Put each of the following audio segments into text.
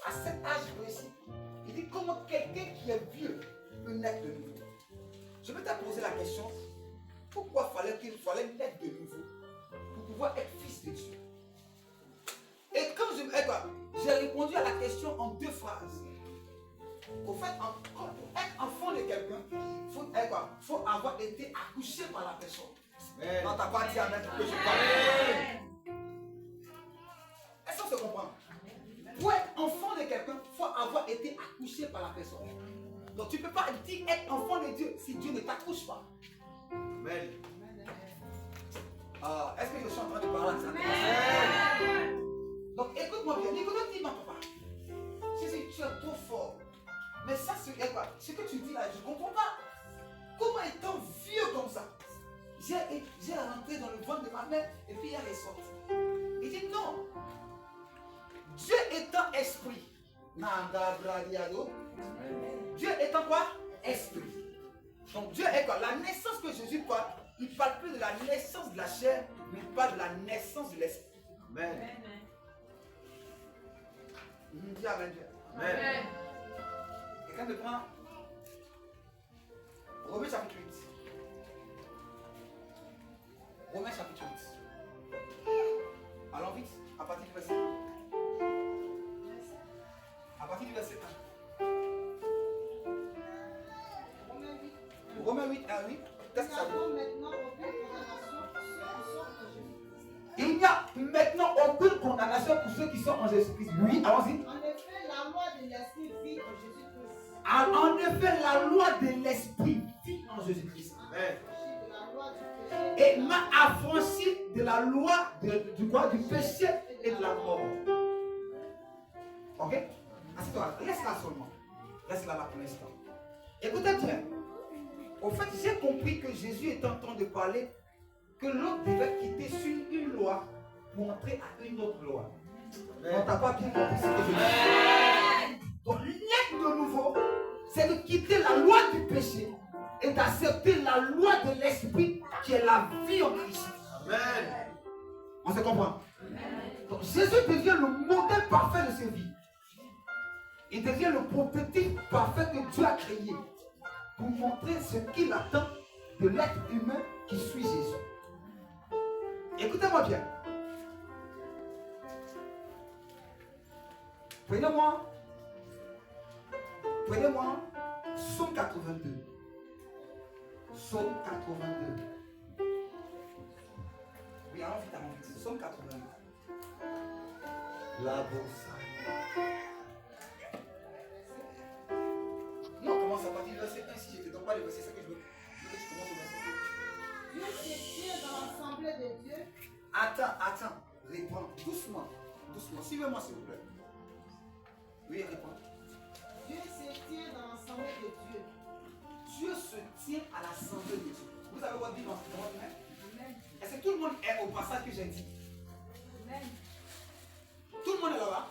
à cet âge précis, il dit comment quelqu'un qui est vieux peut naître de nouveau. Je vais te poser la question, pourquoi fallait-il naître de nouveau pour pouvoir être fils de Dieu? Et quand j'ai répondu à la question en 2 phrases. Au fait, pour être enfant de quelqu'un, il faut avoir été accouché par la personne. Non, tu n'as pas dit amen pour que je parle. Est-ce qu'on se comprend? Pour être enfant de quelqu'un, il faut avoir été accouché par la personne. Donc tu ne peux pas dire être enfant de Dieu si Dieu ne t'accouche pas. Amen. Est-ce que je suis en train de parler de ça? Donc écoute-moi bien, Nicolas dit ma papa. Tu es trop fort. Mais ça, c'est quoi? Ce que tu dis là, je ne comprends pas. Comment étant vieux comme ça, j'ai rentré dans le ventre de ma mère et puis elle est sortie. Il dit non. Dieu étant esprit. Dieu étant quoi? Esprit. Donc Dieu est quoi? La naissance que Jésus parle, il ne parle plus de la naissance de la chair, mais il parle de la naissance de l'esprit. Amen. Dis Amen. Amen. Quelqu'un me prend Romains chapitre 8. Romains chapitre 8. Allons vite, à partir du verset 1. À partir du verset 1. Romains 8, 1, 8. Il n'y a maintenant aucune condamnation pour ceux qui sont en Jésus-Christ. Oui, allons-y. En effet, la loi de l'esprit vit en Jésus-Christ. En effet, la loi de l'esprit vit en Jésus-Christ. Et m'a affranchi de la loi du péché et de la mort. Ok? Assieds-toi, laisse-la seulement. Laisse-la là pour l'instant. Écoutez bien. Au fait, j'ai compris que Jésus est en train de parler que l'autre devait quitter sur une loi pour entrer à une autre loi. On t'a pas bien compris ce que je dis. Donc, naître de nouveau, c'est de quitter la loi du péché et d'accepter la loi de l'esprit qui est la vie en Christ. Amen. On se comprend? Donc, Jésus devient le modèle parfait de sa vie. Il devient le prototype parfait que Dieu a créé pour montrer ce qu'il attend de l'être humain qui suit Jésus. Écoutez-moi bien. Prenez-moi Psaume 82. Psaume 82. Oui, allons vite. Psaume 82. La bossa. Non, commence à partir du verset 1. Si je ne te donne pas le verset 5, je veux que tu commences au verset 2. Dieu se tient dans l'assemblée de Dieu. Attends. Réponds doucement. Suivez-moi, s'il vous plaît. Oui, réponds. Dieu se tient dans l'assemblée de Dieu. Dieu se tient à l'assemblée de Dieu. Vous avez votre Bible dans votre main? Est-ce que tout le monde est au passage que j'ai dit? Amen. Tout le monde est là-bas?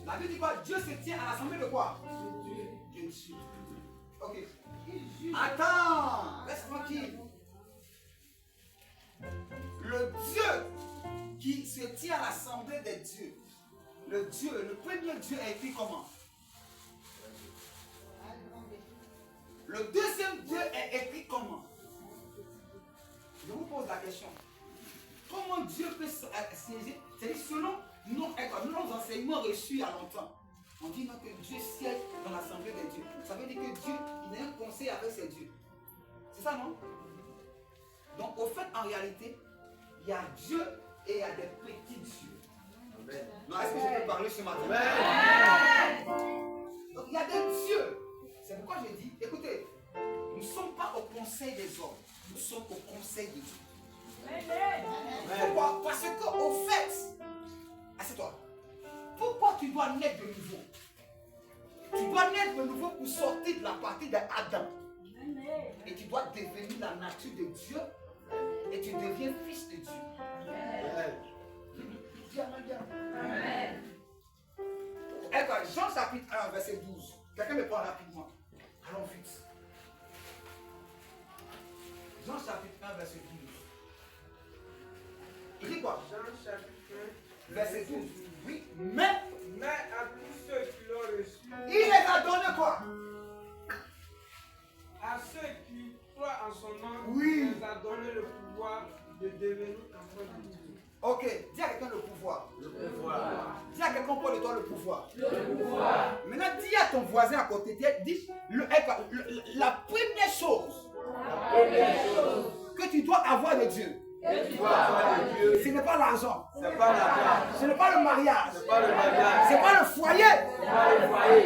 La Bible dit quoi? Dieu se tient à l'assemblée de quoi? De Dieu. Ok. Attends, reste tranquille. Le Dieu qui se tient à l'assemblée des dieux, le premier Dieu est écrit comment? Le deuxième Dieu est écrit comment? Je vous pose la question. Comment Dieu peut siéger? C'est-à-dire selon nos enseignements reçus il y a longtemps. On dit non que Dieu siège dans l'assemblée des dieux. Ça veut dire que Dieu, il a un conseil avec ses dieux. C'est ça, non? Donc, au fait, en réalité, il y a Dieu et il y a des petits dieux. Amen. Non, est-ce que je peux parler ce matin? Amen. Donc, il y a des dieux. C'est pourquoi je dis, écoutez, nous ne sommes pas au conseil des hommes, nous sommes au conseil de Dieu. Amen. Pourquoi? Parce qu'au fait, assieds-toi. Pourquoi tu dois naître de nouveau? Tu dois naître de nouveau pour sortir de la partie d'Adam. Et tu dois devenir la nature de Dieu. Et tu deviens fils de Dieu. Amen. Dis Amen. Amen. Jean chapitre 1, verset 12. Quelqu'un me parle rapidement. Allons vite. Jean chapitre 1, verset 12. Il dit quoi? Jean chapitre 1, verset 12. Oui, mais à plus qu'on parle de toi le pouvoir. Le pouvoir. Maintenant, dis à ton voisin à côté, dis la première chose que tu dois avoir de Dieu. Ce n'est pas l'argent. Ce n'est pas le mariage. Ce n'est pas le foyer.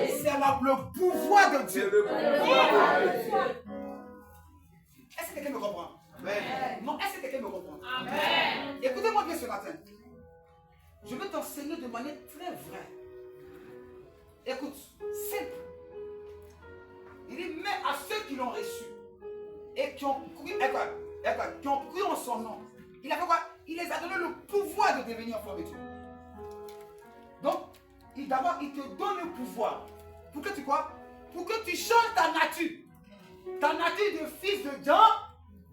C'est le pouvoir de Dieu. Est-ce que quelqu'un me comprend? Non, est-ce que quelqu'un me comprend? Écoutez-moi bien ce matin. Je vais t'enseigner de manière très vraie. Écoute, simple. Il dit, mais à ceux qui l'ont reçu et qui ont cru en son nom, il a fait quoi? Il les a donné le pouvoir de devenir enfants de Dieu. Donc, d'abord, il te donne le pouvoir. Pour que tu quoi? Pour que tu changes ta nature. Ta nature de fils de Dieu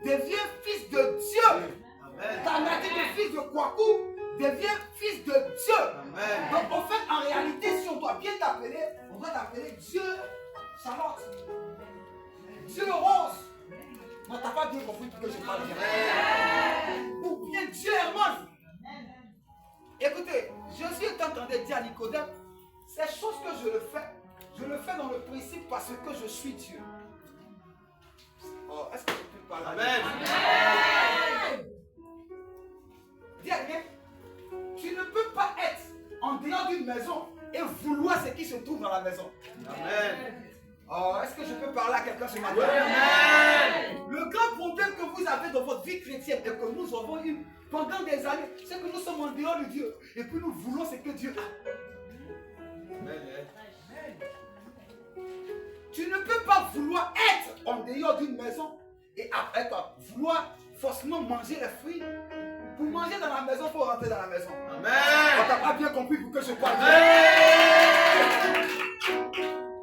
devient fils de Dieu. Amen. Ta nature de fils de Kwaku devient fils de Dieu. Amen. Donc, en fait, en réalité, si on doit bien t'appeler, on doit t'appeler Dieu Charlotte. Dieu Rose. Non, t'as pas bien compris que je parle bien. Ou bien Dieu Hermon. Écoutez, Jésus est en train de dire à Nicodème, ces choses que je le fais dans le principe parce que je suis Dieu. Oh, est-ce que tu peux parler? Amen. Dis à quelqu'un, tu ne peux pas être en dehors d'une maison et vouloir ce qui se trouve dans la maison. Amen. Oh, est-ce que je peux parler à quelqu'un ce matin? Amen. Le grand problème que vous avez dans votre vie chrétienne et que nous avons eu pendant des années, c'est que nous sommes en dehors de Dieu et puis nous voulons ce que Dieu a. Amen. Tu ne peux pas vouloir être en dehors d'une maison et après vouloir forcément manger les fruits. Pour manger dans la maison, il faut rentrer dans la maison. Amen. On t'a pas bien compris pour que je parle.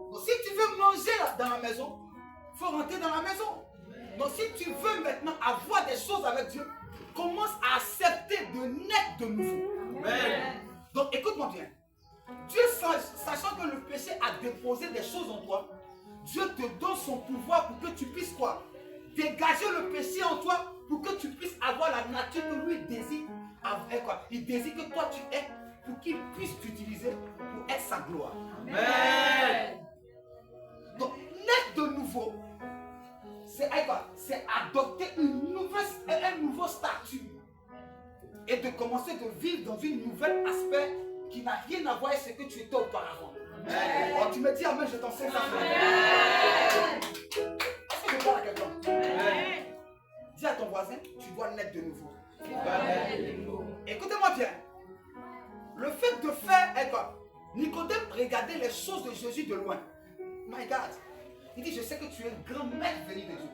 Donc si tu veux manger dans la maison, il faut rentrer dans la maison. Donc si tu veux maintenant avoir des choses avec Dieu, commence à accepter de naître de nouveau. Amen. Donc écoute-moi bien. Dieu, sachant que le péché a déposé des choses en toi, Dieu te donne son pouvoir pour que tu puisses quoi? Dégager le péché en toi pour que tu puisses avoir la nature que lui désire. Il désire que toi tu aies pour qu'il puisse t'utiliser pour être sa gloire. Amen. Donc, naître de nouveau, c'est adopter un nouveau statut et de commencer de vivre dans un nouvel aspect qui n'a rien à voir avec ce que tu étais auparavant. Oh, tu me dis amen, je t'enseigne ça. Est-ce que je parle à quelqu'un? Dis à ton voisin, tu dois naître de nouveau. Écoutez-moi bien. Le fait de faire Nicodème regardait les choses de Jésus de loin. My God. Il dit, je sais que tu es un grand maître venu de Dieu.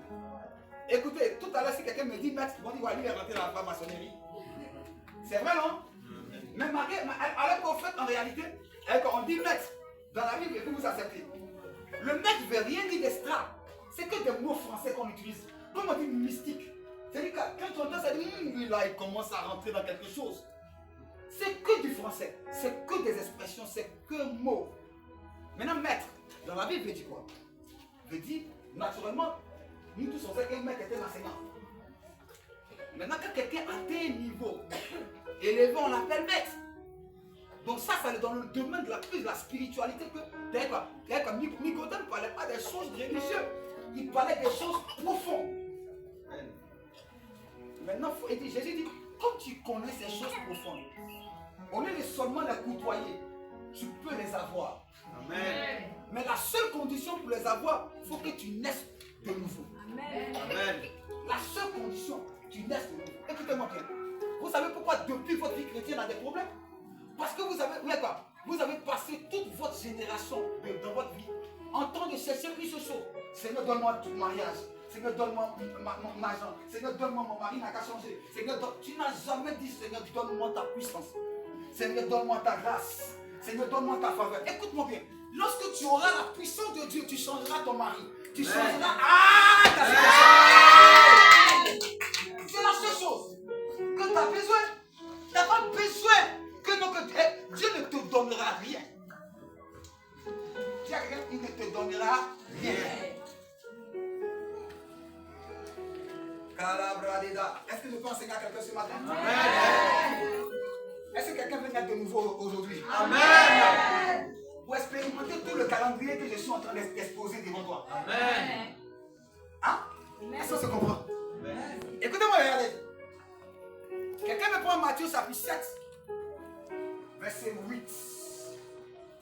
Écoutez, tout à l'heure, si quelqu'un me dit maître, on dit, lui, il est rentré dans la franc-maçonnerie. C'est vrai, non? Mais alors qu'en fait, en réalité, on dit maître dans la Bible et que vous acceptez. Le maître ne veut rien dire d'extra. C'est que des mots français qu'on utilise. Comme on dit mystique. C'est-à-dire que quand on entend ça, lui là, il commence à rentrer dans quelque chose. C'est que du français. C'est que des expressions. C'est que mots. Maintenant, maître, dans la Bible, veut dire quoi? Veut dire, naturellement, nous tous on sait qu'un maître était un enseignant. Maintenant, quand quelqu'un atteint un niveau élevé, on l'appelle maître. Donc ça est dans le domaine de la spiritualité que Nicodème ne parlait pas des choses religieuses. Il parlait des choses profondes. Maintenant, Jésus dit, quand tu connais ces choses profondes, au lieu de seulement les côtoyer, tu peux les avoir. Amen. Mais la seule condition pour les avoir, il faut que tu naisses de nouveau. Amen. Amen. La seule condition, tu naisses de nouveau. Écoutez-moi bien. Vous savez pourquoi depuis votre vie chrétienne a des problèmes? Parce que vous avez passé toute votre génération dans votre vie en train de chercher une seule chose. Seigneur, donne-moi tout mariage. Seigneur, donne-moi mon argent. Seigneur, donne-moi mon mari n'a qu'à changer. Seigneur, tu n'as jamais dit, Seigneur, donne-moi ta puissance. Seigneur, donne-moi ta grâce. Seigneur, donne-moi ta faveur. Écoute-moi bien. Lorsque tu auras la puissance de Dieu, tu changeras ton mari. Tu changeras. Ta situation. C'est la seule chose que tu as besoin. Tu n'as pas besoin que Dieu ne te donnera rien. Dis à quelqu'un, il ne te donnera rien. Est-ce que je peux enseigner à quelqu'un ce matin? Amen. Est-ce que quelqu'un veut naître de nouveau aujourd'hui? Amen. suis en train d'exposer devant toi. Amen. Hein? Est-ce que ça se comprend? Écoutez-moi, regardez. Quelqu'un me prend Matthieu chapitre 7, verset 8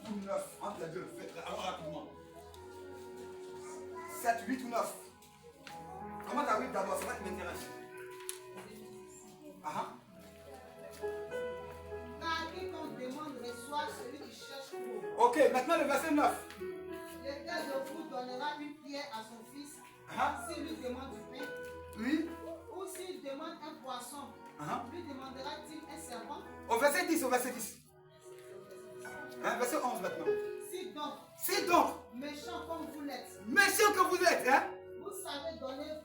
ou 9. Entre les deux, faites rapidement. 7, 8 ou 9. Comment t'as 8 d'abord? C'est ça qui m'intéresse. Car quiconque demande reçoit, celui qui cherche trouve. Ok, maintenant le verset 9. Lequel de vous donnera une pierre à son fils s'il lui demande du pain? Oui. Ou s'il demande un poisson, lui demandera-t-il un serpent? Au verset 10, au verset 10. Verset 11 maintenant. Si donc, méchant comme vous l'êtes, méchant que vous êtes, hein? vous savez donner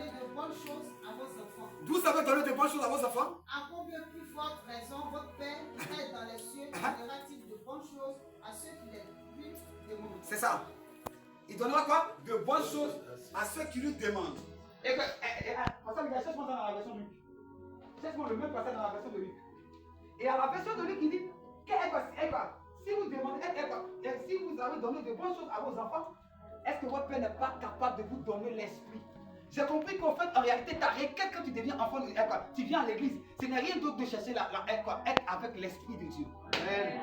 de bonnes choses à vos enfants. Vous savez donner de bonnes choses à vos enfants? À combien plus forte raison votre Père qui est dans les cieux donnera-t-il de bonnes choses à ceux qui les lui demandent? C'est ça. Il donnera quoi? De bonnes choses à ceux qui lui demandent. Et que, cherche-moi dans la version de Luc. Cherche-moi le même passage dans la version de Luc. Et à la version de Luc, il dit, si vous demandez, si vous avez donné de bonnes choses à vos enfants, est-ce que votre Père n'est pas capable de vous donner l'esprit? J'ai compris qu'en fait, en réalité, ta requête quand tu deviens enfant, tu viens à l'église, ce n'est rien d'autre de chercher être avec l'esprit de Dieu. Amen.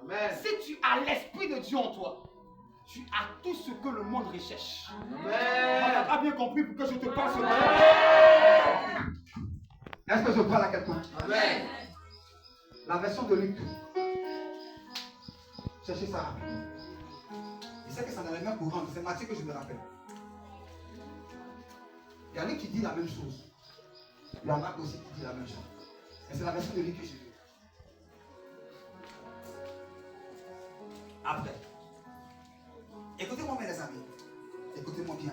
Amen. Si tu as l'esprit de Dieu en toi, tu as tout ce que le monde recherche. Amen. On n'a pas bien compris pour que je te parle ce matin. Est-ce que je parle à quelqu'un? Amen. La version de Luc. Cherchez ça rapidement. Je sais que ça dans les mêmes courants, c'est Matthieu que je me rappelle. Il y en a qui dit la même chose. Il y en a aussi qui dit la même chose. Mais c'est la version de Luc que j'ai vue. Après. Écoutez-moi, mes amis. Écoutez-moi bien.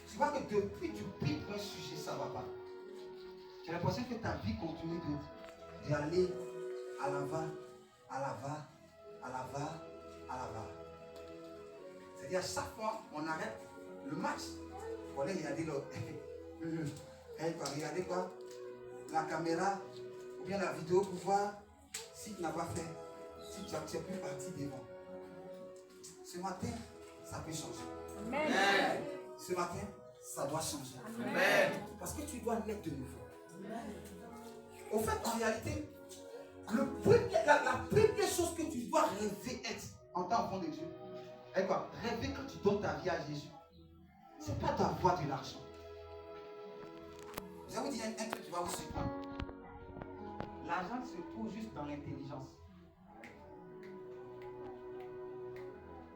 Tu vois que depuis que tu pries pour un sujet, ça ne va pas. J'ai l'impression que ta vie continue d'aller à l'avant, à l'avant, à l'avant, à l'avant. C'est-à-dire, chaque fois, on arrête le match. On allait regarder regardez quoi? La caméra ou bien la vidéo pour voir si tu n'as pas fait, si tu n'es plus parti devant. Ce matin, ça peut changer. Amen. Ce matin, ça doit changer. Amen. Parce que tu dois naître de nouveau. Au fait, en réalité, la première chose que tu dois rêver être en tant qu'enfant de Dieu, est quoi? Rêver quand tu donnes ta vie à Jésus. Ce n'est pas d'avoir de l'argent. Je vais vous dire un truc qui va vous surprendre. L'argent se trouve juste dans l'intelligence.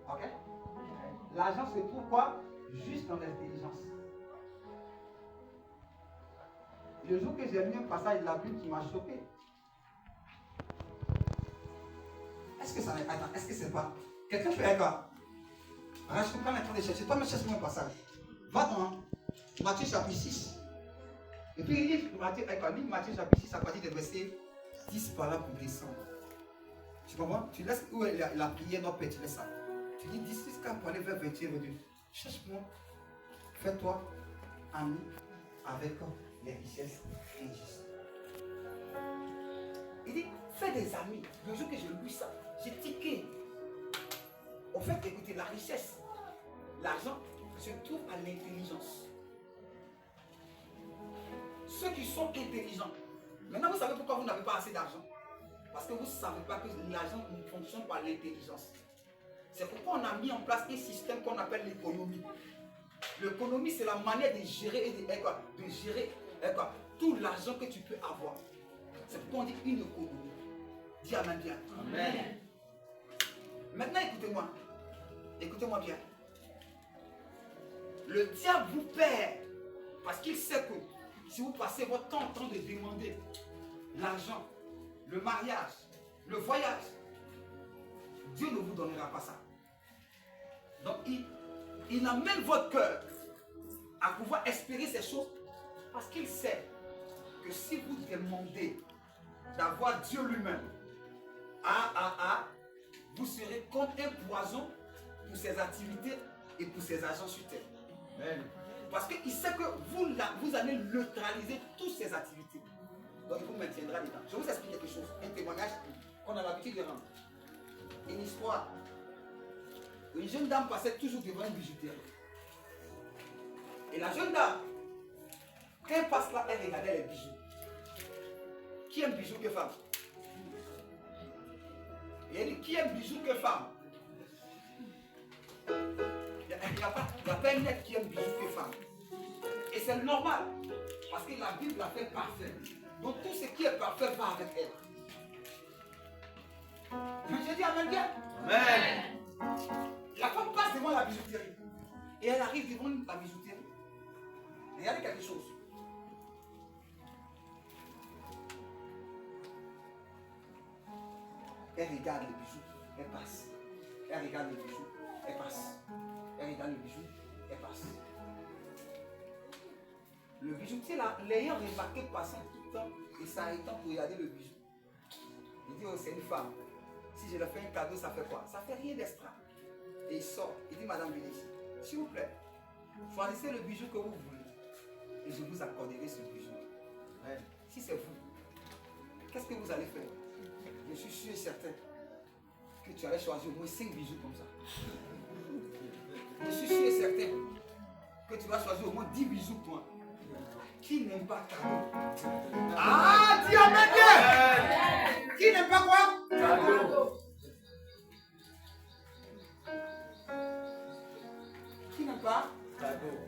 Ok? L'argent se trouve quoi? Juste dans l'intelligence. Le jour que j'ai lu un passage de la Bible qui m'a choqué. Est-ce que ça n'est pas? Est-ce que c'est pas? Quelqu'un fait quoi? Je suis pas en train de chercher. Toi, mais cherche-moi un passage. Va dans Matthieu chapitre 6. Et puis il dit Matthieu chapitre 6 à partir de verset 10 par là pour descendre. Tu comprends? Tu laisses où est la prière, notre Père, tu laisses ça. Tu dis 10 jusqu'à pour aller vers 21, 22. Cherche-moi. Fais-toi ami avec les richesses injustes. Il dit, fais des amis. Le jour que j'ai lu ça, j'ai tiqué. En fait, écoutez, la richesse, l'argent se trouve à l'intelligence. Ceux qui sont intelligents. Maintenant, vous savez pourquoi vous n'avez pas assez d'argent? Parce que vous ne savez pas que l'argent ne fonctionne par l'intelligence. C'est pourquoi on a mis en place un système qu'on appelle l'économie. L'économie, c'est la manière de gérer et de gérer tout l'argent que tu peux avoir. C'est pourquoi on dit une économie. Dis amen bien. Amen. Maintenant, écoutez-moi. Écoutez-moi bien. Le diable vous perd parce qu'il sait que si vous passez votre temps en train de demander l'argent, le mariage, le voyage, Dieu ne vous donnera pas ça. Donc, il amène votre cœur à pouvoir espérer ces choses parce qu'il sait que si vous demandez d'avoir Dieu lui-même, vous serez comme un poison pour ses activités et pour ses agents sur terre. Amen. Parce qu'il sait que vous allez neutraliser toutes ses activités. Donc il vous maintiendra dedans. Je vais vous explique quelque chose, un témoignage qu'on a l'habitude de rendre. une histoire. Une jeune dame passait toujours devant une bijouterie. Et la jeune dame, quand elle passe là, elle regardait les bijoux. Qui aime bijoux que femme? Et elle dit, qui aime bijoux que femme? Il n'y a pas un être qui aime bijoux que femme. Et c'est normal. Parce que la Bible l'a fait parfait. Donc tout ce qui est parfait va avec elle. Je dis amen bien. Amen. La femme passe devant la bijouterie. Et elle arrive devant la bijouterie. Regardez quelque chose. Elle regarde les bijoux, elle passe. Elle regarde les bijoux, elle passe. Elle regarde les bijoux, elle passe. Le bijoutier, l'ayant remarqué passer tout le temps et s'arrêtant pour regarder le bijou. Il dit, oh, c'est une femme. Si je lui fais un cadeau, ça fait quoi? Ça fait rien d'extra. Et il sort. Il dit, madame, venez ici. S'il vous plaît, choisissez le bijou que vous voulez. Et je vous accorderai ce bijou. Si c'est vous, qu'est-ce que vous allez faire? Je suis sûr et certain que tu allais choisir au moins 5 bijoux comme ça. Je suis sûr et certain que tu vas choisir au moins 10 bijoux pour toi. Qui n'aime pas cadeau? Ah, dis amen bien! Qui n'aime pas quoi? Cadeau. Qui n'aime pas? Cadeau.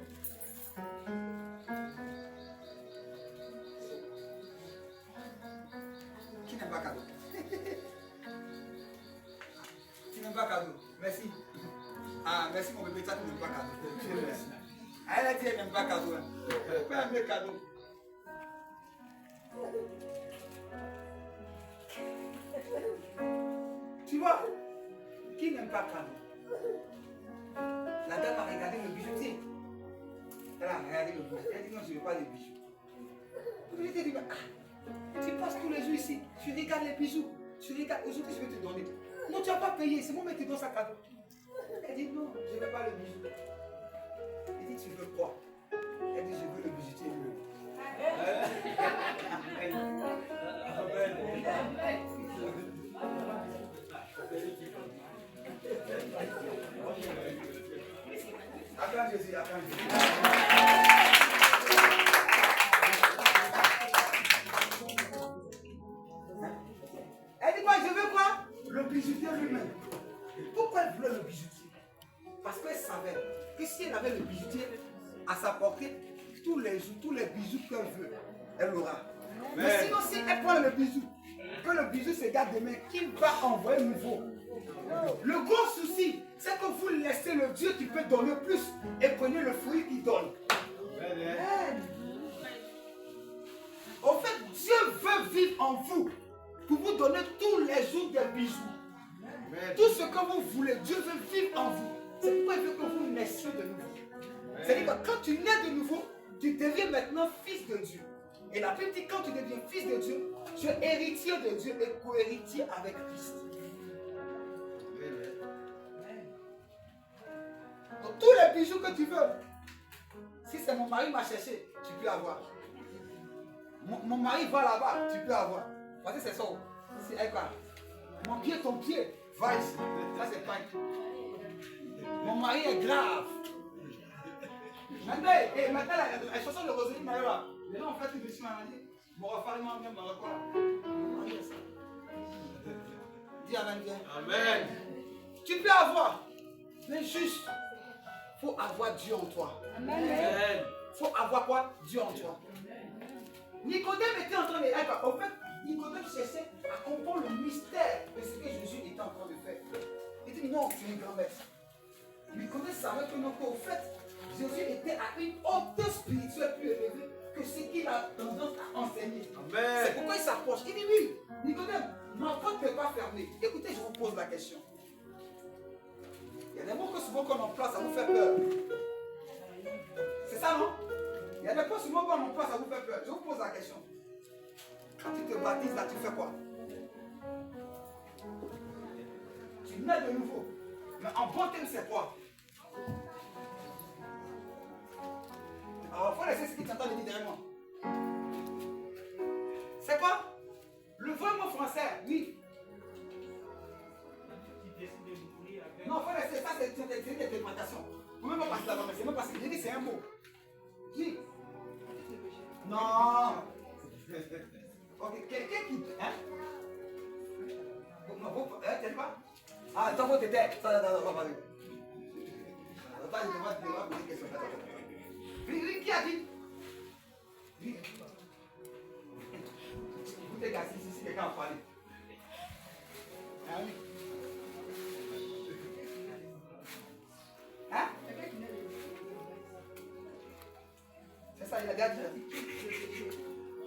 Qui n'aime pas cadeau? Qui n'aime pas cadeau? Merci. Ah, merci mon bébé, ça tu n'aimes pas cadeau. Dieu merci. Elle a dit elle n'aime pas cadeau. Hein. Pas aimer cadeau. Tu vois, qui n'aime pas cadeau? La dame a regardé le bijoutier. Elle a regardé le bijoux. Elle a dit non, je ne veux pas les bijoux. Le bijoutier dit, tu passes tous les jours ici, tu regardes les bijoux, tu regardes, aujourd'hui je vais te donner. Non, tu n'as pas payé, c'est moi qui te donne ça cadeau. Elle dit non, je ne veux pas le bijou. Il dit tu veux quoi? Elle dit je veux le bijoutier bleu. Attends Jésus, attends Jésus. Elle dit quoi? Je veux quoi? Le bijoutier lui-même. Pourquoi elle voulait le bijoutier? Parce qu'elle savait que si elle avait le bijoutier à sa portée, tous les jours, tous les bijoux qu'elle veut, elle l'aura. Mais sinon, si elle prend le bijou, que le bijou se garde demain, qui va envoyer nouveau? Le gros souci, c'est que vous laissez le Dieu qui peut donner plus et prenez le fruit qu'il donne. En fait, Dieu veut vivre en vous pour vous donner tous les jours des bijoux. Tout ce que vous voulez, Dieu veut vivre en vous. C'est pourquoi il veut que vous naissiez de nouveau. C'est-à-dire que quand tu nais de nouveau, tu deviens maintenant fils de Dieu. Et la Bible dit quand tu deviens fils de Dieu, tu es héritier de Dieu et co-héritier avec Christ. Donc tous les bijoux que tu veux, si c'est mon mari m'a cherché, tu peux avoir. Mon mari va là-bas, tu peux avoir. Parce que c'est ça. C'est elle va. Mon pied, ton pied, va ici. Ça c'est pas. Mon mari est grave. Maintenant, la chanson de Rosalie Maïwa, les gens ont fait une mission à dire, mon refait moi même dans le corps. Dis amen bien. Amen. Tu peux avoir, mais juste, il faut avoir Dieu en toi. Amen. Il faut avoir quoi? Dieu en toi. Nicodème était en train de... En fait, Nicodème cherchait à comprendre le mystère de ce que Jésus était en train de faire. Il dit non, tu es un grand maître. Nicodème savait que non, qu'au fait, Jésus était à une hauteur spirituelle plus élevée que ce qu'il a tendance à enseigner. Amen. C'est pourquoi il s'approche. Il dit oui, Nicodème, ma porte ne peut pas fermer. Écoutez, je vous pose la question. Il y a des mots que souvent qu'on emploie, ça vous fait peur. C'est ça, non? Il y a des mots souvent qu'on emploie, ça vous fait peur. Je vous pose la question. Quand tu te baptises, là, tu fais quoi? Tu nais de nouveau. Mais en bon terme, c'est quoi? Alors, il faut laisser ce qui t'entend de dire derrière moi. C'est quoi? Le vrai mot français, oui. c'est même pas ça. J'ai dit c'est un mot. Oui. Non. Ok, quelqu'un qui. Hein? Tu sais pas? Ah, attends, vous t'étais. Attends, attends. Attends, je vais poser une question. Oui, qui a dit? Oui. Vous êtes assis ici, quelqu'un a parlé. Ah oui. Hein? C'est ça, il a déjà dit.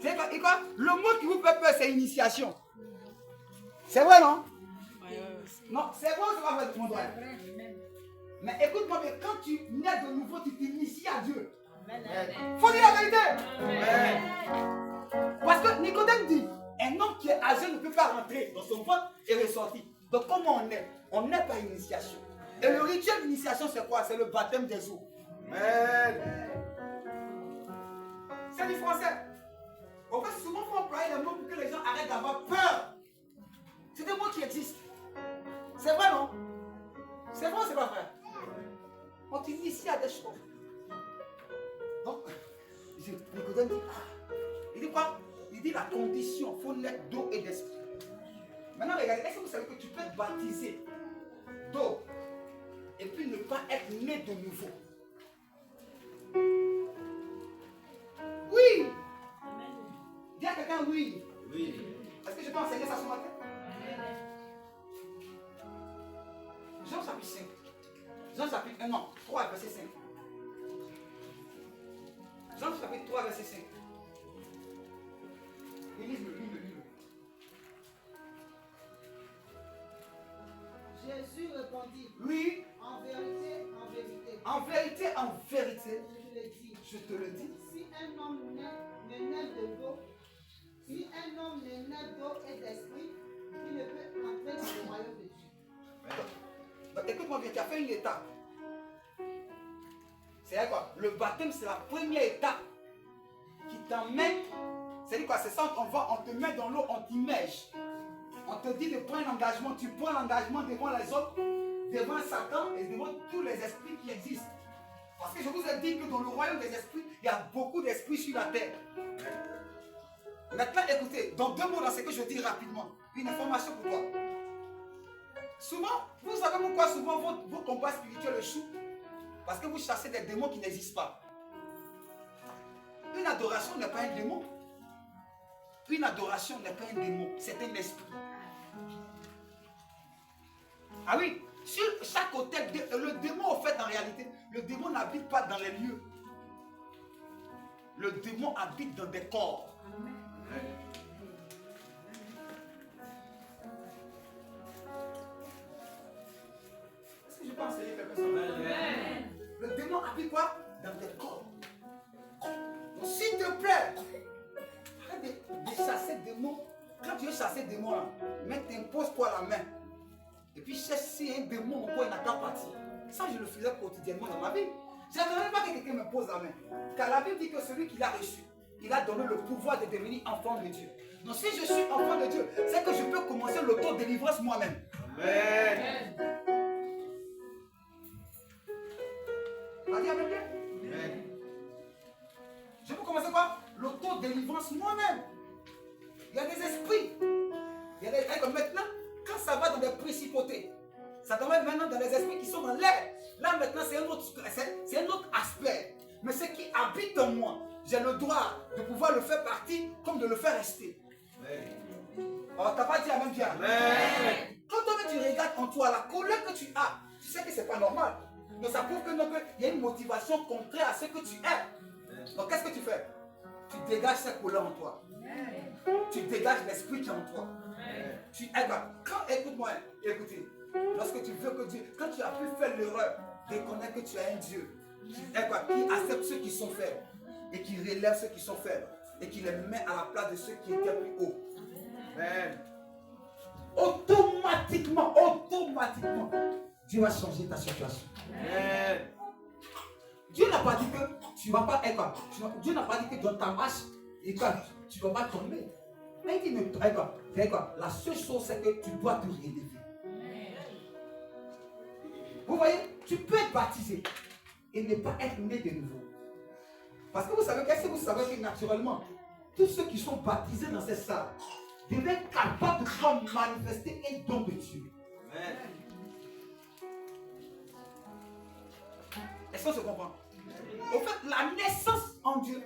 C'est quoi? Le mot qui vous fait peur, c'est initiation. C'est vrai, non? Non, c'est bon, c'est pas vrai, mon doigt. Mais écoute-moi bien, quand tu nais de nouveau, tu t'inities à Dieu. Faut dire la vérité. Parce que Nicodème dit, un homme qui est âgé ne peut pas rentrer dans son ventre et ressortir. Donc comment on naît? On naît par initiation. Et le rituel d'initiation, c'est quoi? C'est le baptême des eaux. C'est du français. En fait, souvent, il faut employer les mots pour que les gens arrêtent d'avoir peur. C'est des mots qui existent. C'est vrai, non? C'est vrai ou c'est pas vrai? On t'initie à des choses. Donc, Nicodème dit, il dit quoi? Il dit la condition, il faut naître d'eau et d'esprit. Maintenant, regardez, est-ce que vous savez que tu peux être baptisé d'eau et puis ne pas être né de nouveau? Oui! Dis à quelqu'un oui. Oui. Est-ce que je peux enseigner ça ce matin? Jean chapitre 5. Jean chapitre 1, non, 3, verset 5. Jean chapitre 3, verset 5. Lis-le. Jésus répondit, Oui, en vérité, en vérité, je te le dis. je te le dis. Si un homme ne naît de l'eau, si un homme ne naît d'eau et d'esprit, il ne peut entrer dans le royaume de Dieu. Donc, écoute-moi bien, tu as fait une étape. C'est quoi? Le baptême, c'est la première étape qui t'emmène. C'est quoi? C'est ça, on te met dans l'eau, on t'immerge. On te dit de prendre un engagement. Tu prends l'engagement devant les autres, devant Satan et devant tous les esprits qui existent. Parce que je vous ai dit que dans le royaume des esprits, il y a beaucoup d'esprits sur la terre. Maintenant, écoutez, dans 2 mots dans ce que je dis rapidement, une information pour toi. Souvent, vous savez pourquoi souvent vos combats spirituels échouent? Parce que vous chassez des démons qui n'existent pas. Une adoration n'est pas un démon. Une adoration n'est pas un démon, c'est un esprit. Ah oui, sur chaque côté, le démon, en fait, en réalité, le démon n'habite pas dans les lieux. Le démon habite dans des corps. Est-ce que je peux enseigner quelque chose? Le démon habite quoi? Dans des corps. Donc, s'il te plaît, arrête de chasser des démons. Quand tu veux chasser des démons, impose-toi la main. Et puis cherche si un démon encore n'a pas parti. Ça, je le faisais quotidiennement dans ma vie. Je n'attendais pas que quelqu'un me pose la main. Car la Bible dit que celui qui l'a reçu, il a donné le pouvoir de devenir enfant de Dieu. Donc si je suis enfant de Dieu, c'est que je peux commencer l'auto-délivrance moi-même. Amen. Allez, amen bien. Amen. Je peux commencer quoi? L'auto-délivrance moi-même. Il y a des esprits. Il y a des esprits comme maintenant, quand ça va dans des principautés, ça va maintenant dans les esprits qui sont dans l'air. Là maintenant, c'est un autre aspect. Mais ce qui habite en moi, j'ai le droit de pouvoir le faire partir comme de le faire rester. Alors, tu n'as pas dit amen bien. Amen. Quand tu regardes en toi la colère que tu as, tu sais que ce n'est pas normal. Donc ça prouve qu'il y a une motivation contraire à ce que tu es. Donc qu'est-ce que tu fais? Tu dégages cette colère en toi. Tu dégages l'esprit qui est en toi. Écoute-moi, écoutez. Lorsque tu veux que Dieu, quand tu as pu faire l'erreur, reconnais que tu as un Dieu qui accepte ceux qui sont faibles et qui relève ceux qui sont faibles et qui les met à la place de ceux qui étaient plus hauts. Amen. Automatiquement, Dieu va changer ta situation. Amen. Dieu n'a pas dit que tu ne vas pas être. Dieu n'a pas dit que dans ta marche, tu ne vas pas tomber. Mais il dit, la seule chose, c'est que tu dois te relever. Vous voyez, tu peux être baptisé et ne pas être né de nouveau. Parce que vous savez, qu'est-ce que vous savez que naturellement, tous ceux qui sont baptisés dans cette salle devaient être capables de pouvoir manifester un don de Dieu. Amen. Est-ce qu'on se comprend? En fait, la naissance en Dieu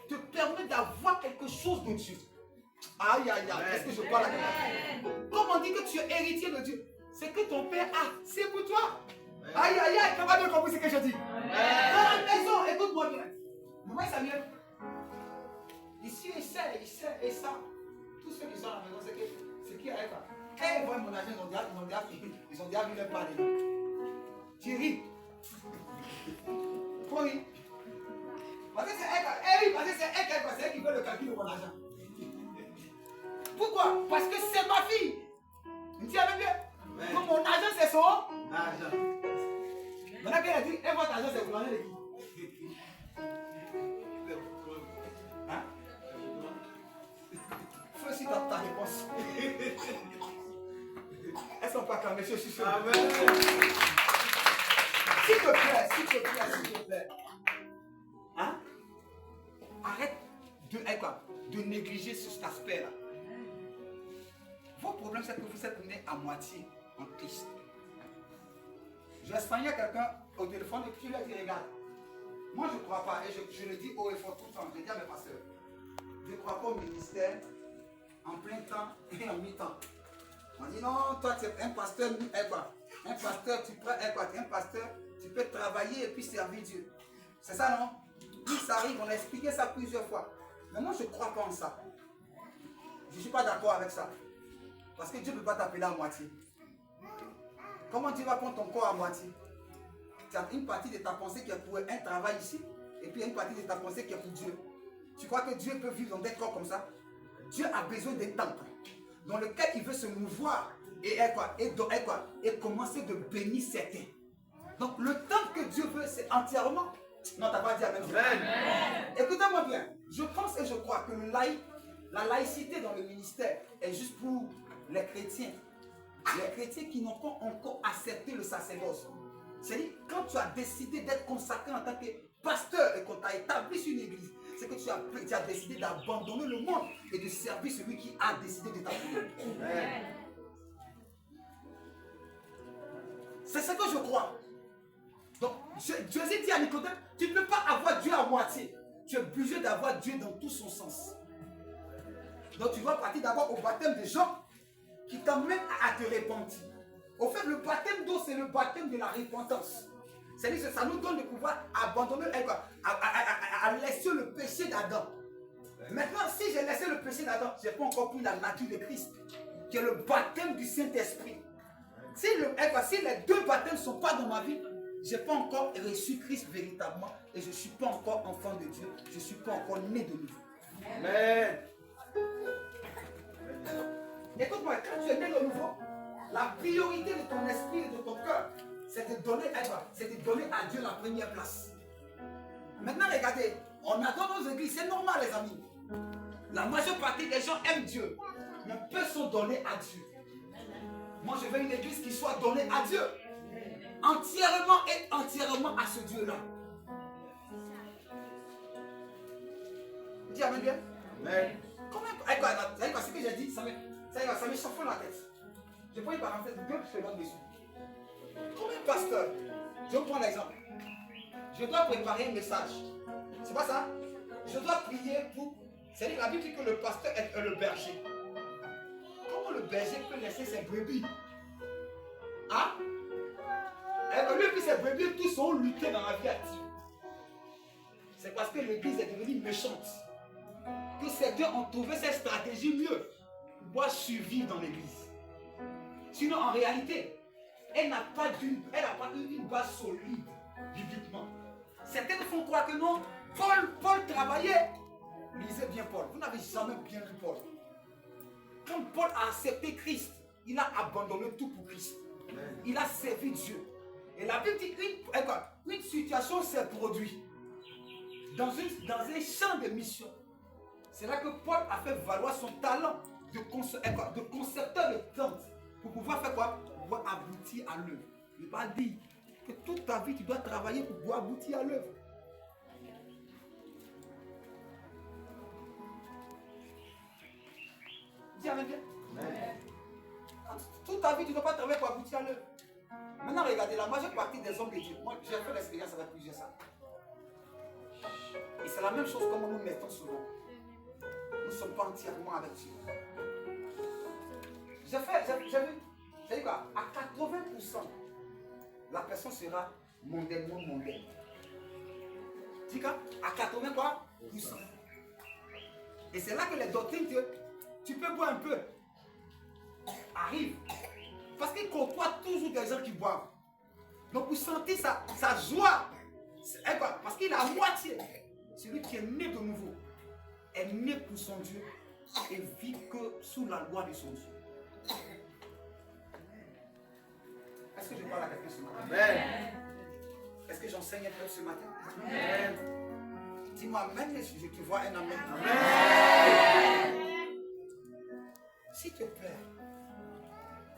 te permet d'avoir quelque chose de Dieu. Aïe, aïe, aïe. Est-ce que je parle à quelqu'un? Comme on dit que tu es héritier de Dieu, c'est que ton père a, c'est pour toi. Aïe, aïe, aïe. Comment bien compris ce que je dis? Dans la maison, écoute-moi bien. Maman Samuel, ici et ça, et ça, tous ceux qui sont à la maison, c'est qui arrive là? Quand ils voient mon agent, ils ont déjà vu leur parler. Tu ris. Pourquoi rire? Parce que c'est elle qui veut le calcul de mon argent. Pourquoi? Parce que c'est ma fille. Tu dis avec bien. Donc mon argent c'est son argent. Maintenant qu'elle a dit, et votre argent c'est pour l'argent de qui? Hein? Fais aussi ta réponse. Elles sont pas calmées, je suis sûr. Amen. S'il te plaît. Hein? Arrête de négliger cet aspect-là. Votre problème, c'est que vous êtes né à moitié en Christ. Je vais soigner quelqu'un au téléphone et puis tu lui dis, regarde, moi je ne crois pas, et je le dis haut et fort tout le temps, je dis à mes pasteurs, je ne crois pas au ministère en plein temps et en mi-temps. On dit non, toi tu es un pasteur, un pasteur, tu prends un pasteur, tu peux travailler et puis servir Dieu. C'est ça non? Puis ça arrive, on a expliqué ça plusieurs fois. Mais moi je ne crois pas en ça. Je ne suis pas d'accord avec ça. Parce que Dieu ne peut pas t'appeler à moitié. Comment tu vas prendre ton corps à moitié? Tu as une partie de ta pensée qui est pour un travail ici, et puis une partie de ta pensée qui est pour Dieu. Tu crois que Dieu peut vivre dans des corps comme ça? Dieu a besoin d'un temple dans lequel il veut se mouvoir et commencer de bénir certains. Donc le temple que Dieu veut, c'est entièrement. Non, tu n'as pas dit Amen. Écoutez-moi bien. Je pense et je crois que la laïcité dans le ministère est juste pour les chrétiens. Les chrétiens qui n'ont pas encore accepté le sacerdoce. C'est-à-dire, quand tu as décidé d'être consacré en tant que pasteur et qu'on t'a établi sur une église, c'est que tu as décidé d'abandonner le monde et de servir celui qui a décidé de t'appeler. C'est ce que je crois. Donc, Jésus dit à Nicodème, tu ne peux pas avoir Dieu à moitié. Tu es obligé d'avoir Dieu dans tout son sens. Donc, tu dois partir d'abord au baptême des gens qui t'emmènent à te repentir. Au fait, le baptême d'eau, c'est le baptême de la repentance. C'est-à-dire que ça nous donne le pouvoir abandonner, à laisser le péché d'Adam. Maintenant, si j'ai laissé le péché d'Adam, je n'ai pas encore pris la nature de Christ, qui est le baptême du Saint-Esprit. Si les deux baptêmes ne sont pas dans ma vie, je n'ai pas encore reçu Christ véritablement et je ne suis pas encore enfant de Dieu. Je ne suis pas encore né de nouveau. Amen. Écoute-moi, quand tu es né de nouveau, la priorité de ton esprit et de ton cœur, c'est de donner à Dieu la première place. Maintenant, regardez, on adore nos églises, c'est normal les amis. La majeure partie des gens aiment Dieu, mais peu sont donnés à Dieu. Moi, je veux une église qui soit donnée à Dieu. Entièrement à ce Dieu-là. Dis Amen bien. Amen. Comment, ce que j'ai dit, ça m'échauffe la tête. Je prends une parenthèse de 2 secondes dessus. Comme un pasteur, je prends l'exemple. Je dois préparer un message. C'est pas ça? Je dois prier pour. C'est-à-dire la Bible dit que le pasteur est le berger. Comment le berger peut laisser ses brebis? Hein? Et lui et ses brebis, tous ont lutté dans la vie active. C'est parce que l'église est devenue méchante. Que certains ont trouvé cette stratégie mieux pour pouvoir survivre dans l'église. Sinon, en réalité, elle n'a pas eu une base solide bibliquement. Certains font croire que non, Paul travaillait. Lisez bien Paul. Vous n'avez jamais bien lu Paul. Quand Paul a accepté Christ, il a abandonné tout pour Christ. Il a servi Dieu. Et la Bible dit qu'une situation s'est produite dans un champ de mission. C'est là que Paul a fait valoir son talent de concepteur de tente pour pouvoir faire quoi? Pour pouvoir aboutir à l'œuvre. Il va dire que toute ta vie, tu dois travailler pour aboutir à l'œuvre. Dis amen bien. Toute ta vie, tu ne dois pas travailler pour aboutir à l'œuvre. Maintenant, regardez, la majeure partie des hommes de Dieu, moi j'ai fait l'expérience avec plusieurs ça. Et c'est la même chose comme nous mettons souvent. Nous ne sommes pas entièrement avec Dieu. J'ai dit quoi? À 80%, la personne sera mondainement mondaine. Tu dis quoi? À 80 quoi? %. Et c'est là que les doctrines que tu peux boire un peu arrivent. Parce qu'il côtoie toujours des gens qui boivent. Donc vous sentez sa joie. Parce qu'il a à moitié. Celui qui est né de nouveau est né pour son Dieu et vit que sous la loi de son Dieu. Est-ce que je parle à quelqu'un ce matin? Amen. Est-ce que j'enseigne un peu ce matin? Amen. Dis-moi amen, je te vois un amen. Amen. S'il te plaît,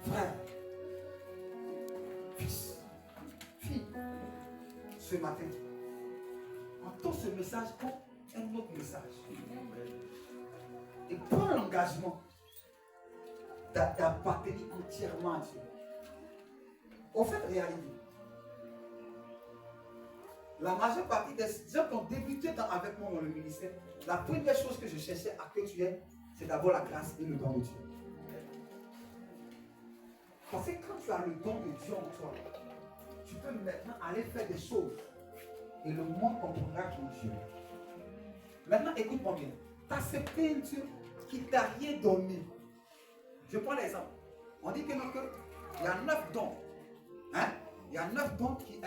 frère, fils, fille, ce matin, entends ce message comme un autre message. Et prends l'engagement d'appartenir entièrement à Dieu. Au fait, réalité, la majeure partie des gens qui ont débuté avec moi dans le ministère, la première chose que je cherchais à que tu aies, c'est d'abord la grâce et le don de Dieu. Parce que quand tu as le don de Dieu en toi, tu peux maintenant aller faire des choses et le monde comprendra qui est Dieu. Maintenant, écoute-moi bien. Tu as accepté un Dieu qui t'a rien donné. Je prends l'exemple. On dit que il y a 9 dons. Hein? Il y a 9 dons qui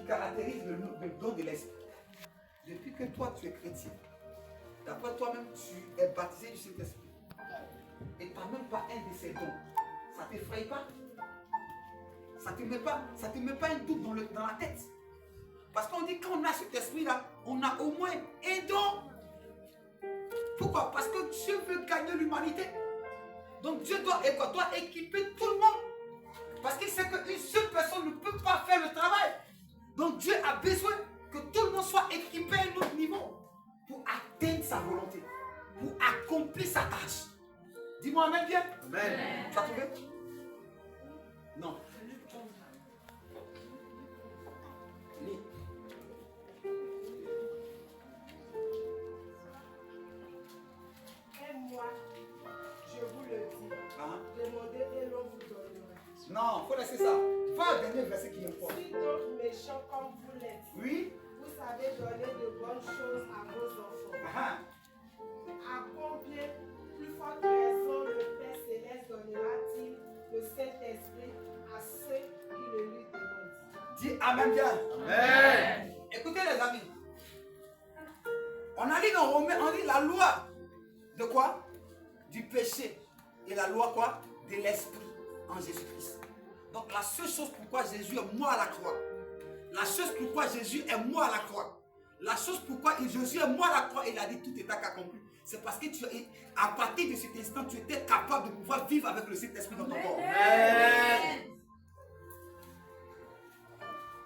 caractérisent le don de l'esprit. Depuis que toi tu es chrétien, d'après toi-même tu es baptisé du Saint-Esprit. Et tu n'as même pas un de ces dons. Ça ne t'effraie pas? Ça ne te met pas un doute dans la tête? Parce qu'on dit quand on a cet esprit-là, on a au moins un don. Pourquoi? Parce que Dieu veut gagner l'humanité. Donc Dieu doit équiper tout le monde. Parce qu'il sait qu'une seule personne ne peut pas faire le travail. Donc Dieu a besoin que tout le monde soit équipé à un autre niveau pour atteindre sa volonté, pour accomplir sa tâche. Dis-moi amen bien. Amen. Tu as trouvé? Non. Lis. Et moi, je vous le dis, demandez et l'on vous donnera. Non, il faut laisser ça. Va au dernier verset qui importe. Si d'autres méchants comme vous l'êtes, Oui. vous savez donner de bonnes choses à vos enfants. À combien plus forte raison le Père Céleste donnera-t-il le Saint-Esprit à ceux qui le lui demandent? Dis amen bien. Amen. Écoutez les amis. On a lu dans Romains, on dit la loi de quoi? Du péché. Et la loi quoi? De l'esprit en Jésus-Christ. Donc la seule chose pourquoi Jésus est mort à la croix. La chose pourquoi Jésus est mort à la croix. La chose pourquoi Jésus est mort à la croix, il a dit tout est accompli. C'est parce que à partir de cet instant, tu étais capable de pouvoir vivre avec le Saint-Esprit dans ton corps. Amen.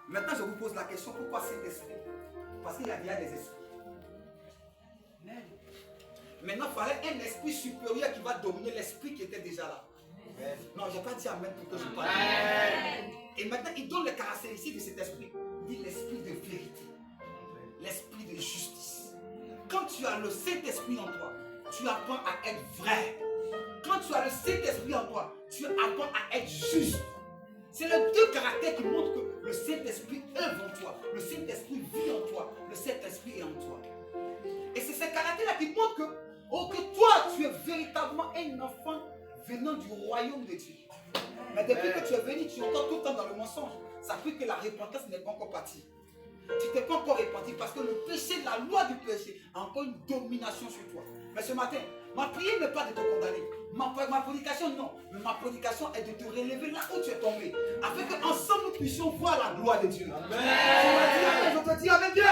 Maintenant, je vous pose la question, pourquoi Saint-Esprit? Parce qu'il y a déjà des esprits. Maintenant, il fallait un esprit supérieur qui va dominer l'esprit qui était déjà là. Non, je n'ai pas dit amen pour que je parle. Et maintenant, il donne les caractéristiques de cet esprit. Il dit l'esprit de vérité, l'esprit de justice. Quand tu as le Saint-Esprit en toi, tu apprends à être vrai. Quand tu as le Saint-Esprit en toi, tu apprends à être juste. C'est les deux caractères qui montrent que le Saint-Esprit œuvre en toi. Le Saint-Esprit vit en toi. Le Saint-Esprit est en toi. Et c'est ces caractères-là qui montrent que toi, tu es véritablement un enfant venant du royaume de Dieu. Mais depuis que tu es venu, tu es encore tout le temps dans le mensonge. Ça fait que la repentance n'est pas encore partie. Tu ne t'es pas encore repenti parce que le péché, la loi du péché, a encore une domination sur toi. Mais ce matin, ma prière n'est pas de te condamner. Ma prédication, non. Mais ma prédication est de te relever là où tu es tombé. Afin qu'ensemble nous puissions voir la gloire de Dieu. Amen. Je te dis avec Dieu.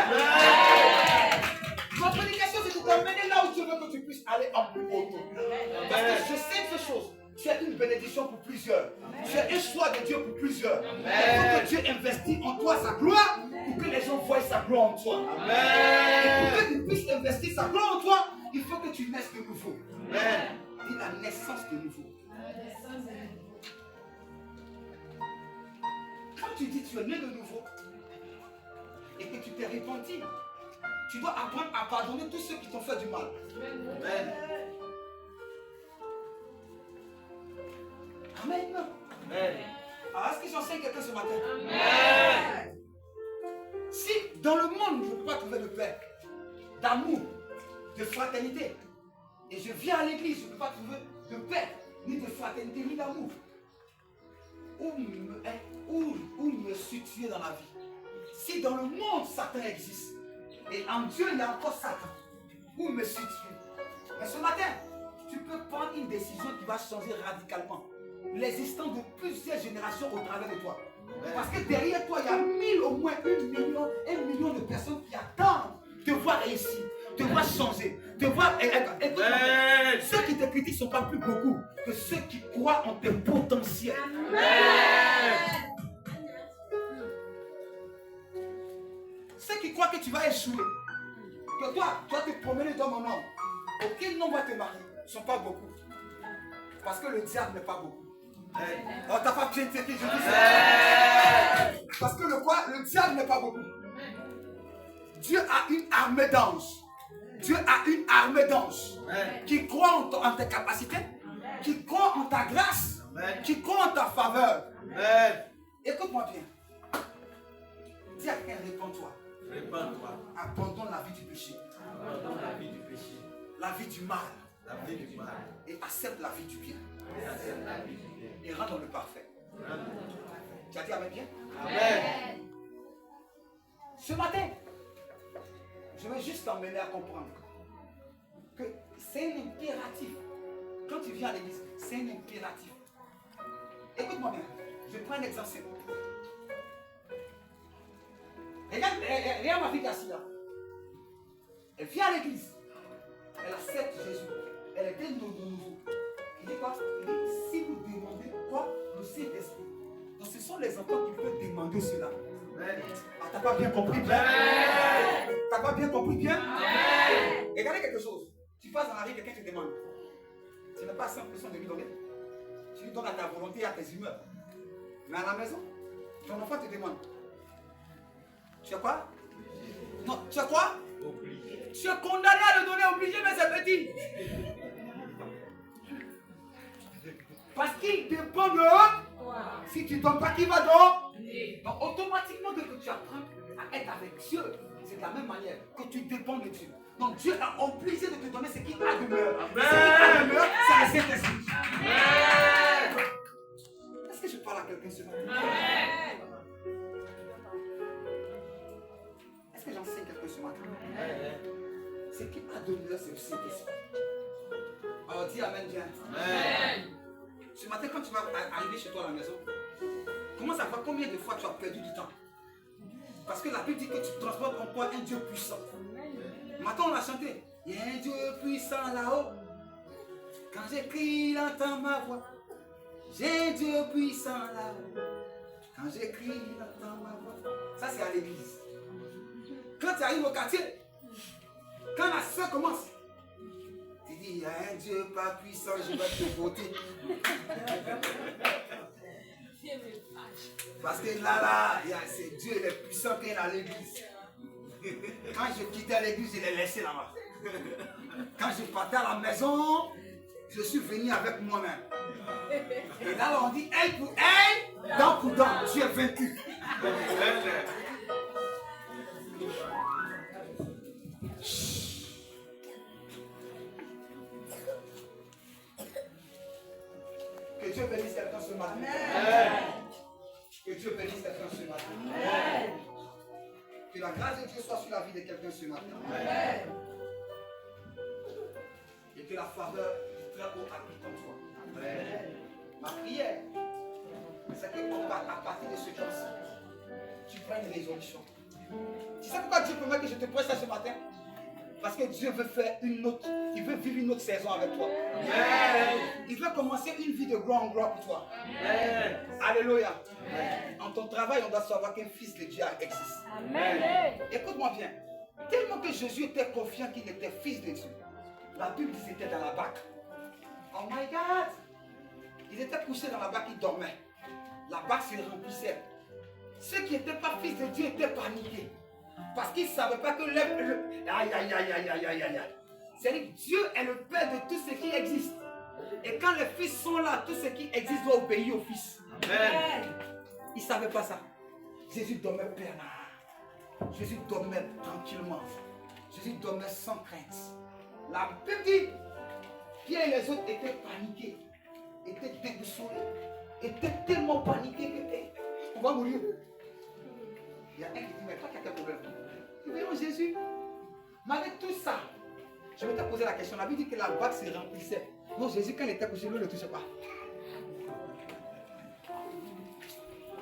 Ma prédication, c'est de t'emmener là où tu veux que tu puisses aller en plus haut. Parce que je sais une chose. Tu es une bénédiction pour plusieurs. Tu es un choix de Dieu pour plusieurs. Il faut que Dieu investisse en toi sa gloire pour que les gens voient sa gloire en toi. Et pour que tu puisses investir sa gloire en toi, il faut que tu naisses de nouveau. Dis la naissance de nouveau. Quand tu dis tu es né de nouveau et que tu t'es repenti, tu dois apprendre à pardonner tous ceux qui t'ont fait du mal. Amen. Amen. Amen. Alors, est-ce que j'enseigne quelqu'un ce matin? Amen. Si dans le monde, je ne peux pas trouver de paix, d'amour, de fraternité, et je viens à l'église, je ne peux pas trouver de paix, ni de fraternité, ni d'amour, où me situer dans la vie? Si dans le monde, Satan existe, et en Dieu, il y a encore Satan, où me situer? Mais ce matin, tu peux prendre une décision qui va changer radicalement l'existence de plusieurs générations au travers de toi. Parce que derrière toi, il y a au moins 1 million de personnes qui attendent de voir réussir, de voir changer, de voir. Ceux qui te critiquent ne sont pas plus beaucoup que ceux qui croient en tes potentiels. Ceux qui croient que tu vas échouer, que toi, tu vas te promener d'homme en homme, aucun homme va te marier, ne sont pas beaucoup. Parce que le diable n'est pas beaucoup. Oh, t'as pas bien été, je dis ça. Parce que le diable n'est pas beaucoup. Dieu a une armée d'anges. Dieu a une armée d'anges qui croient en tes capacités, qui croient en ta grâce, qui croient en ta faveur. Écoute-moi bien. Dis à quelqu'un, répands-toi. Abandonne la vie du péché. La vie du mal. Et accepte la vie du bien. Et rentre dans le parfait. Tu as dit amen bien? Amen. Ce matin, je veux juste t'emmener à comprendre que c'est un impératif. Quand tu viens à l'église, c'est un impératif. Écoute-moi bien, je prends un exemple simple. Regarde ma fille qui est assise là. Elle vient à l'église. Elle accepte Jésus. Elle est de nouveau. Il dit quoi? Il dit, si vous demandez quoi? Le Saint-Esprit. Donc ce sont les enfants qui peuvent demander cela. Ah, t'as pas bien compris bien? T'as pas bien compris bien? Regardez quelque chose. Tu passes dans la rue, quelqu'un te demande. Tu n'as pas 100% de lui donner. Tu lui donnes à ta volonté et à tes humeurs. Mais à la maison, ton enfant te demande. Tu as quoi? Non, tu as quoi? Obligé. Tu es condamné à le donner obligé, mais c'est petit. Parce qu'il dépend de eux. Si tu ne donnes pas, qui va donner? Donc automatiquement, dès que tu apprends à être avec Dieu, c'est de la même manière que tu dépends de Dieu. Donc Dieu est obligé de te donner ce qu'il a de meilleur. Ce qu'il a de meilleur, c'est le Saint-Esprit. Est-ce que je parle à quelqu'un ce matin? Est-ce que j'enseigne quelqu'un ce matin? Ce qu'il a de meilleur, c'est le Saint-Esprit. Alors dis amen bien. Amen. Ce matin, quand tu vas arriver chez toi à la maison, commence à voir combien de fois tu as perdu du temps. Parce que la Bible dit que tu transportes en toi un Dieu puissant. Maintenant, on a chanté. Il y a un Dieu puissant là-haut. Quand j'écris, il entend ma voix. J'ai un Dieu puissant là-haut. Quand j'écris, il entend ma voix. Ça, c'est à l'église. Quand tu arrives au quartier, quand la soeur commence, tu dis, il y a un Dieu pas puissant, je vais te voter. Parce que là, c'est Dieu, il est puissant qui est dans l'église. Quand je quittais l'église, je l'ai laissé là-bas. Quand je partais à la maison, je suis venu avec moi-même. Et là, on dit, œil pour œil, dent pour dent, tu es vaincu. Que Dieu bénisse quelqu'un ce matin. Que Dieu bénisse quelqu'un ce matin. Que la grâce de Dieu soit sur la vie de quelqu'un ce matin. Et que la faveur du très haut habite en toi. Ma prière, c'est qu'à partir de ce jour-ci, tu prends une résolution. Tu sais pourquoi Dieu permet que je te presse ça ce matin? Parce que Dieu veut faire une autre, il veut vivre une autre saison avec toi. Il veut commencer une vie de gloire en gloire pour toi. Alléluia. En ton travail, on doit savoir qu'un fils de Dieu existe. Écoute-moi bien. Tellement que Jésus était confiant qu'il était fils de Dieu. La Bible dit qu'ils étaient dans la barque. Oh my God! Ils étaient couchés dans la barque, ils dormaient. La barque se remplissait. Ceux qui n'étaient pas fils de Dieu étaient paniqués. Parce qu'ils ne savaient pas que aïe, aïe, aïe, aïe, aïe, aïe, aïe. C'est-à-dire que Dieu est le Père de tout ce qui existe. Et quand les fils sont là, tout ce qui existe doit obéir au Fils. Amen. Ils ne savaient pas ça. Jésus dormait peinard. Jésus dormait tranquillement. Jésus dormait sans crainte. La Bible dit, Pierre et les autres étaient paniqués, étaient déboussolés, étaient tellement paniqués que on va mourir. Il y a un qui dit, mais toi, tu as quel problème? Il dit, oh Jésus, malgré tout ça, je vais te poser la question. La Bible dit que la barque se remplissait. Non, Jésus, quand il était couché, l'eau ne le touchait pas.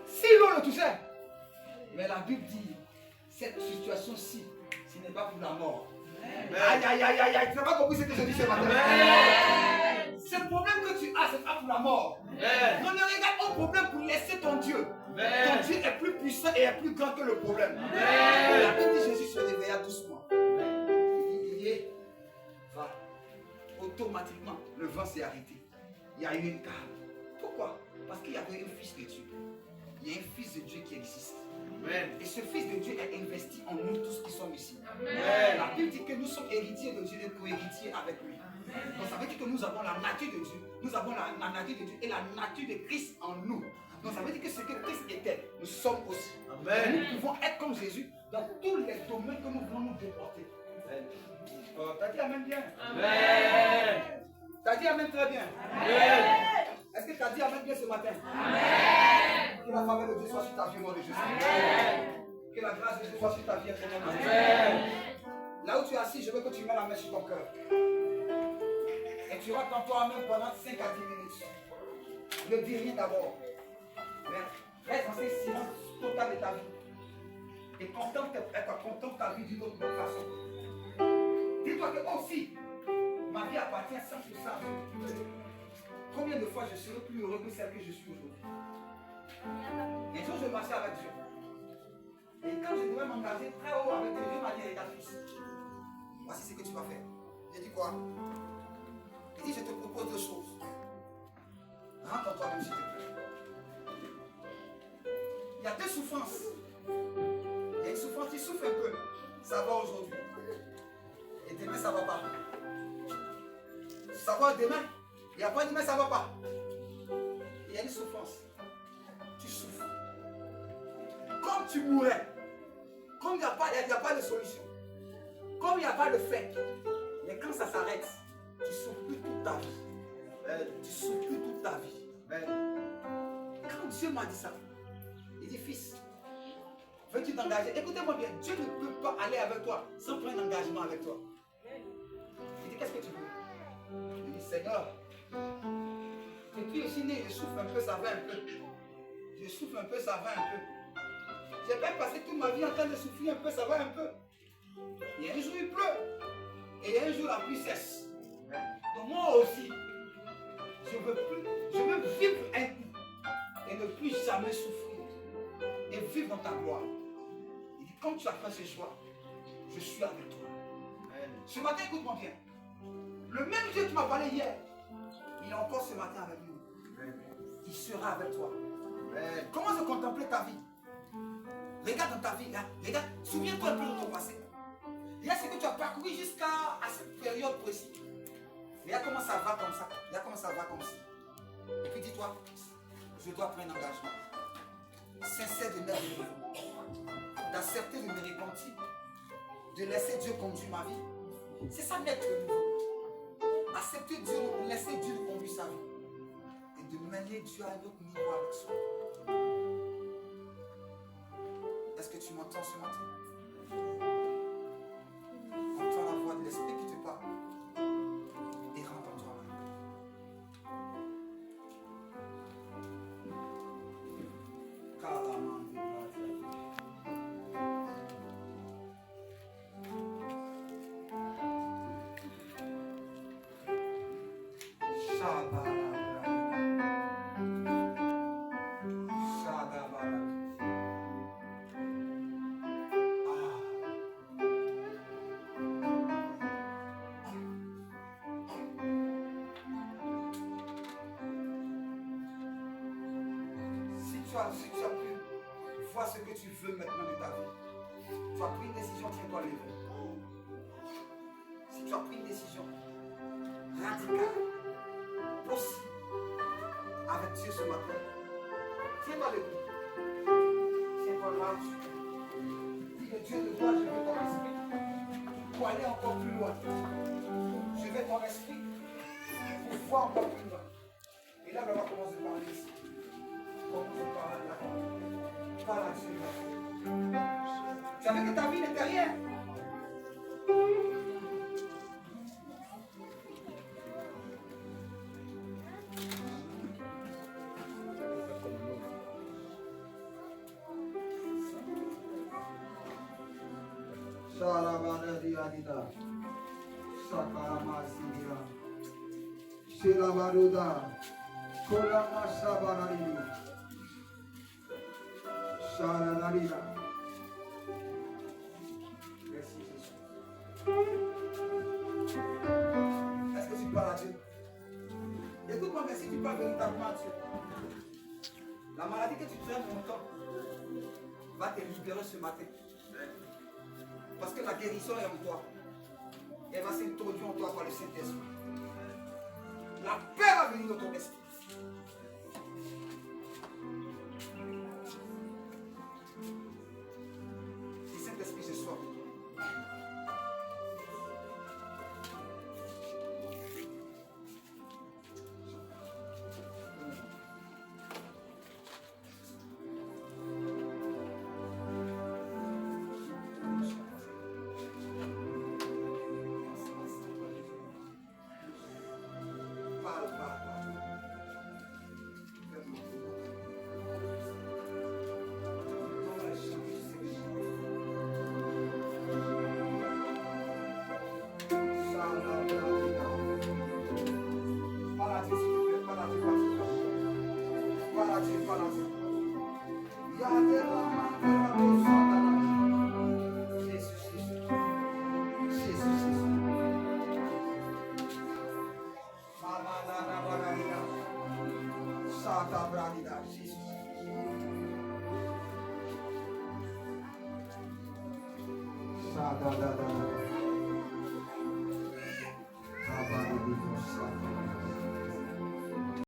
Si l'eau le touchait, mais la Bible dit, cette situation-ci, ce n'est pas pour la mort. Aïe, aïe, aïe, aïe, aïe, tu n'as pas compris ce que je dis ce matin. Ce problème que tu as, ce n'est pas pour la mort. Non, ne regarde pas au problème pour laisser ton Dieu. Ton Dieu est plus puissant et est plus grand que le problème. La Bible dit Jésus se réveilla doucement. Il dit, va. Automatiquement, le vent s'est arrêté. Il y a eu une calme. Pourquoi? Parce qu'il y avait un fils de Dieu. Il y a un fils de Dieu qui existe. Amen. Et ce fils de Dieu est investi en nous tous qui sommes ici. Amen. La Bible dit que nous sommes héritiers de Dieu et co-héritiers avec lui. Donc ça veut dire que nous avons la nature de Dieu. Nous avons la nature de Dieu et la nature de Christ en nous. Donc ça veut dire que ce que Christ était, nous sommes aussi. Amen. Et nous pouvons être comme Jésus dans tous les domaines que nous voulons nous déporter. T'as dit Amen bien? Amen. T'as dit Amen très bien? Amen. Est-ce que tu as dit Amen bien ce matin? Amen. Que la faveur de Dieu soit sur ta vie au nom de Jésus. Amen. Que la grâce de Dieu soit sur ta vie au nom de Jésus. Amen. Là où tu es assis, je veux que tu mets la main sur ton cœur. Et tu rentres en toi-même pendant 5 à 10 minutes. Ne dis rien d'abord. Mais reste dans ce silence total de ta vie. Et contemple ta vie d'une autre façon. Dis-toi que aussi, ma vie appartient 100% à Dieu. Combien de fois je serai plus heureux que celle que je suis aujourd'hui? Un jour, je marchais avec Dieu. Et quand je devais m'engager très haut avec Dieu, Dieu m'a dit, regarde fils, voici ce que tu vas faire. J'ai dit quoi? Il dit, je te propose 2 choses. Rentre en toi-même s'il te plaît. Il y a 2 souffrances. Il y a une souffrance qui souffre un peu. Ça va aujourd'hui. Et demain, ça ne va pas. Ça va demain. Et après demain, ça ne va pas. Il y a une souffrance. Tu souffres. Comme tu mourrais. Comme il n'y a pas de solution. Comme il n'y a pas de fait. Mais quand ça s'arrête, tu ne souffres plus toute ta vie. Tu ne souffres plus toute ta vie. Quand Dieu m'a dit ça, il dit, fils, veux-tu t'engager? Écoutez-moi bien, Dieu ne peut pas aller avec toi sans prendre un engagement avec toi. Il dit, qu'est-ce que tu veux? Il dit, Seigneur, depuis que je suis né, je souffre un peu, ça va un peu. Je souffre un peu, ça va un peu. J'ai pas passé toute ma vie en train de souffrir un peu, ça va un peu. Et un jour il pleut. Et un jour la pluie cesse. Donc moi aussi, je veux vivre un coup et ne plus jamais souffrir. Et vivre dans ta gloire. Il dit, quand tu as fait ce choix, je suis avec toi. Ce matin, écoute-moi bien. Le même Dieu qui m'a parlé hier, il est encore ce matin avec nous. Il sera avec toi. Commence à contempler ta vie. Regarde dans ta vie, là. Regarde, souviens-toi un peu de ton passé. Regarde ce que tu as parcouru jusqu'à cette période précise. Regarde comment ça va comme ça. Regarde comment ça va comme ça. Et puis dis-toi, je dois prendre un engagement. Sincère de mettre de nouveau. D'accepter de me repentir. De laisser Dieu conduire ma vie. C'est ça mettre de nouveau. Accepter Dieu, laisser Dieu conduire sa vie. Et de mener Dieu à un autre niveau avec soi. Est-ce que tu m'entends ce matin? Entends la voix de l'Esprit qui te parle. Et rentre en toi-même. tu as pu voir ce que tu veux maintenant de ta vie, tu as pris une décision, tiens-toi levé. Si tu as pris une décision radicale, possible, avec Dieu ce matin, tiens-toi levé. Tiens-toi là où tu es. Dis que Dieu de toi, je veux ton esprit pour aller encore plus loin. Je veux ton esprit pour voir encore plus loin. Et là, on va commencer par parler ici. Commence par là. Parle à Dieu. Tu savais que ta vie n'était rien. Sharabadadiyadida. Sakaramasidira. Shirabaruda. Kolamasabarari. Sharanarida. Merci Jésus. Est-ce que tu parles à Dieu? Écoute-moi, mais si tu parles véritablement à Dieu, la maladie que tu traînes longtemps va te libérer ce matin. Parce que la guérison est en toi. Elle va s'introduire en toi par le Saint-Esprit. La paix va venir dans ton esprit. Et Saint-Esprit ce soir. Da, da, da, da.